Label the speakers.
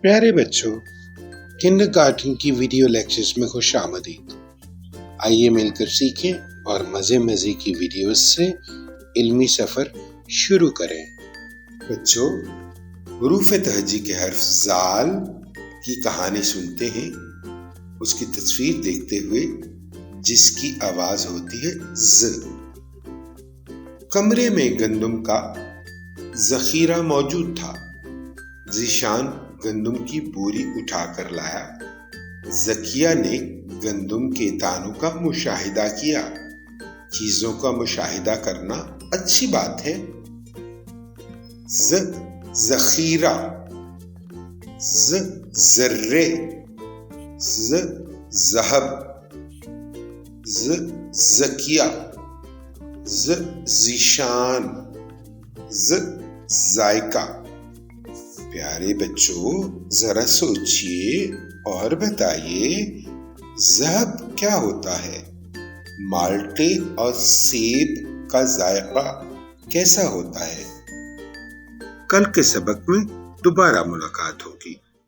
Speaker 1: پیارے بچوں، کنڈرگارٹن کی ویڈیو لیکچرز میں خوش آمدید۔ آئیے مل کر سیکھیں اور مزے مزے کی ویڈیوز سے علمی سفر شروع کریں۔ بچوں، حروف تہجی کے حرف زال کی کہانی سنتے ہیں، اس کی تصویر دیکھتے ہوئے جس کی آواز ہوتی ہے ز۔ کمرے میں گندم کا ذخیرہ موجود تھا۔ ذیشان گندم کی بوری اٹھا کر لایا۔ ذکیہ نے گندم کے دانوں کا مشاہدہ کیا۔ چیزوں کا مشاہدہ کرنا اچھی بات ہے۔ ز ذخیرہ، ز ذرے، ز ذہب، ز ذکیہ، ز ذیشان، ز ذائقہ۔ پیارے بچوں، ذرا سوچئے اور بتائیے ذہب کیا ہوتا ہے؟ مالٹے اور سیب کا ذائقہ کیسا ہوتا ہے؟ کل کے سبق میں دوبارہ ملاقات ہوگی۔